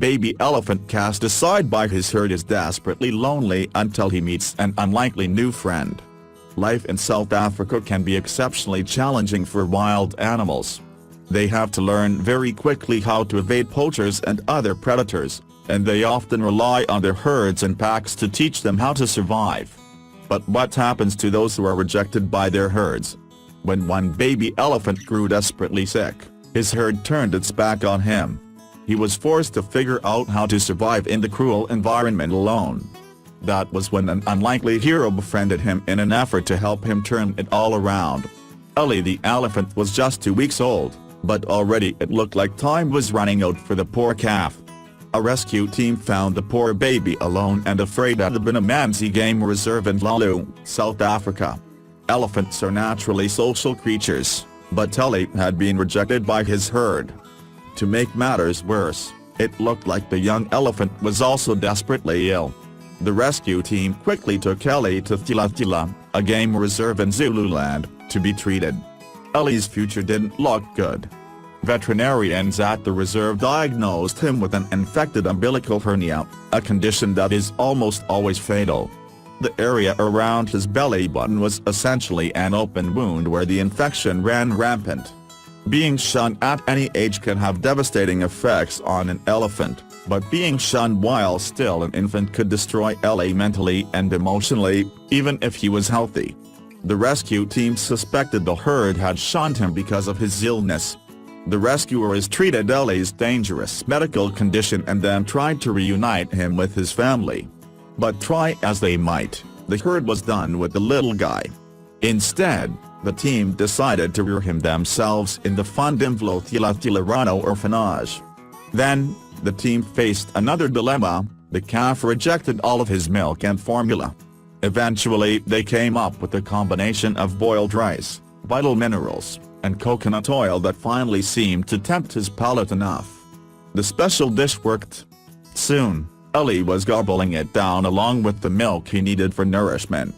baby elephant cast aside by his herd is desperately lonely until he meets an unlikely new friend. Life in South Africa can be exceptionally challenging for wild animals. They have to learn very quickly how to evade poachers and other predators, and they often rely on their herds and packs to teach them how to survive. But what happens to those who are rejected by their herds? When one baby elephant grew desperately sick, his herd turned its back on him. He was forced to figure out how to survive in the cruel environment alone. That was when an unlikely hero befriended him in an effort to help him turn it all around. Ellie the elephant was just 2 weeks old, but already it looked like time was running out for the poor calf. A rescue team found the poor baby alone and afraid at the Binamanzi Game Reserve in Lulu, South Africa. Elephants are naturally social creatures, but Ellie had been rejected by his herd. To make matters worse, it looked like the young elephant was also desperately ill. The rescue team quickly took Ellie to Tila, a game reserve in Zululand, to be treated. Ellie's future didn't look good. Veterinarians at the reserve diagnosed him with an infected umbilical hernia, a condition that is almost always fatal. The area around his belly button was essentially an open wound where the infection ran rampant. Being shunned at any age can have devastating effects on an elephant, but being shunned while still an infant could destroy Ellie mentally and emotionally, even if he was healthy. The rescue team suspected the herd had shunned him because of his illness. The rescuers treated Ellie's dangerous medical condition and then tried to reunite him with his family. But try as they might, the herd was done with the little guy. Instead, the team decided to rear him themselves in the Fundimvlo Tilarano orphanage. Then, the team faced another dilemma: the calf rejected all of his milk and formula. Eventually they came up with a combination of boiled rice, vital minerals, and coconut oil that finally seemed to tempt his palate enough. The special dish worked. Soon, Ellie was gobbling it down along with the milk he needed for nourishment.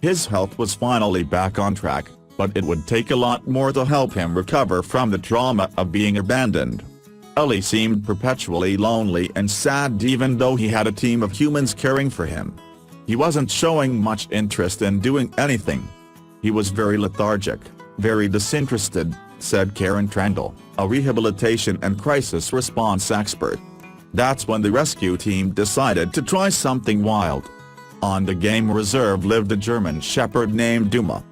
His health was finally back on track, but it would take a lot more to help him recover from the trauma of being abandoned. Ellie seemed perpetually lonely and sad even though he had a team of humans caring for him. He wasn't showing much interest in doing anything. He was very lethargic, very disinterested, said Karen Trendle, a rehabilitation and crisis response expert. That's when the rescue team decided to try something wild. On the game reserve lived a German shepherd named Duma.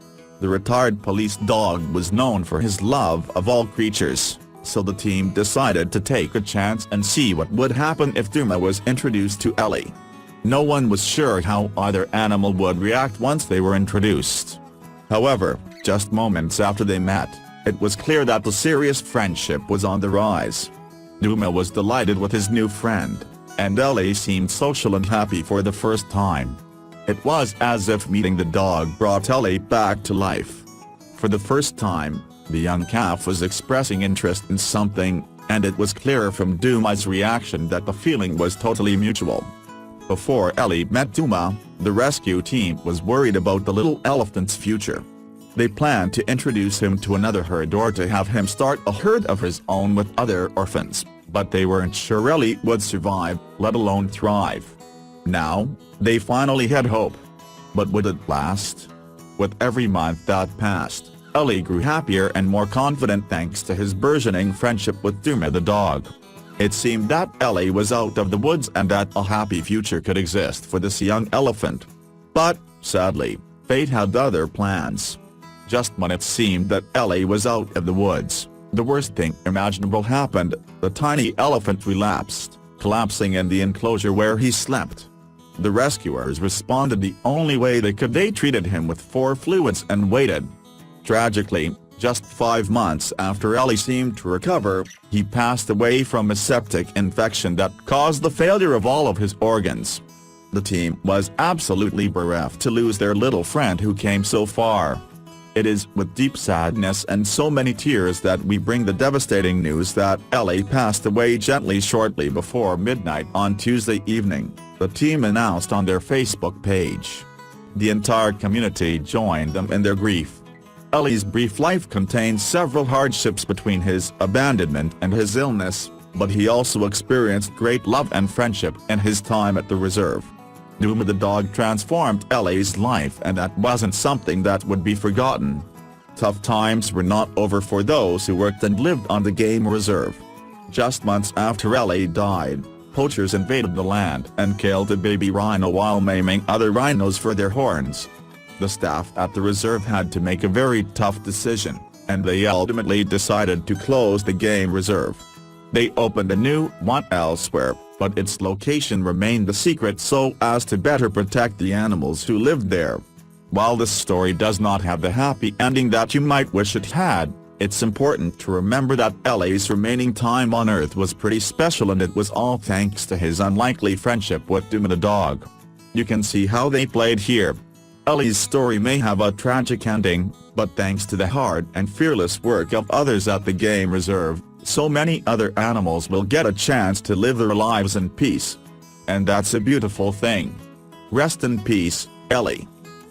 The retired police dog was known for his love of all creatures, so the team decided to take a chance and see what would happen if Duma was introduced to Ellie. No one was sure how either animal would react once they were introduced. However, just moments after they met, it was clear that the serious friendship was on the rise. Duma was delighted with his new friend, and Ellie seemed social and happy for the first time. It was as if meeting the dog brought Ellie back to life. For the first time, the young calf was expressing interest in something, and it was clear from Duma's reaction that the feeling was totally mutual. Before Ellie met Duma, the rescue team was worried about the little elephant's future. They planned to introduce him to another herd or to have him start a herd of his own with other orphans, but they weren't sure Ellie would survive, let alone thrive. Now, they finally had hope. But would it last? With every month that passed, Ellie grew happier and more confident thanks to his burgeoning friendship with Duma the dog. It seemed that Ellie was out of the woods and that a happy future could exist for this young elephant. But, sadly, fate had other plans. Just when it seemed that Ellie was out of the woods, the worst thing imaginable happened: the tiny elephant relapsed, collapsing in the enclosure where he slept. The rescuers responded the only way they could. They treated him with 4 fluids and waited. Tragically, just 5 months after Ellie seemed to recover, he passed away from a septic infection that caused the failure of all of his organs. The team was absolutely bereft to lose their little friend who came so far. It is with deep sadness and so many tears that we bring the devastating news that Ellie passed away gently shortly before midnight on Tuesday evening, the team announced on their Facebook page. The entire community joined them in their grief. Ellie's brief life contained several hardships between his abandonment and his illness, but he also experienced great love and friendship in his time at the reserve. Duma the dog transformed Ellie's life, and that wasn't something that would be forgotten. Tough times were not over for those who worked and lived on the game reserve. Just months after Ellie died, poachers invaded the land and killed a baby rhino while maiming other rhinos for their horns. The staff at the reserve had to make a very tough decision, and they ultimately decided to close the game reserve. They opened a new one elsewhere, but its location remained a secret so as to better protect the animals who lived there. While this story does not have the happy ending that you might wish it had, it's important to remember that Ellie's remaining time on Earth was pretty special, and it was all thanks to his unlikely friendship with Duma the dog. You can see how they played here. Ellie's story may have a tragic ending, but thanks to the hard and fearless work of others at the game reserve, so many other animals will get a chance to live their lives in peace. And that's a beautiful thing. Rest in peace, Ellie.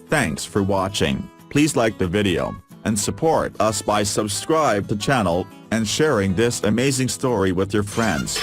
Thanks for watching. Please like the video, and support us by subscribe to channel, and sharing this amazing story with your friends.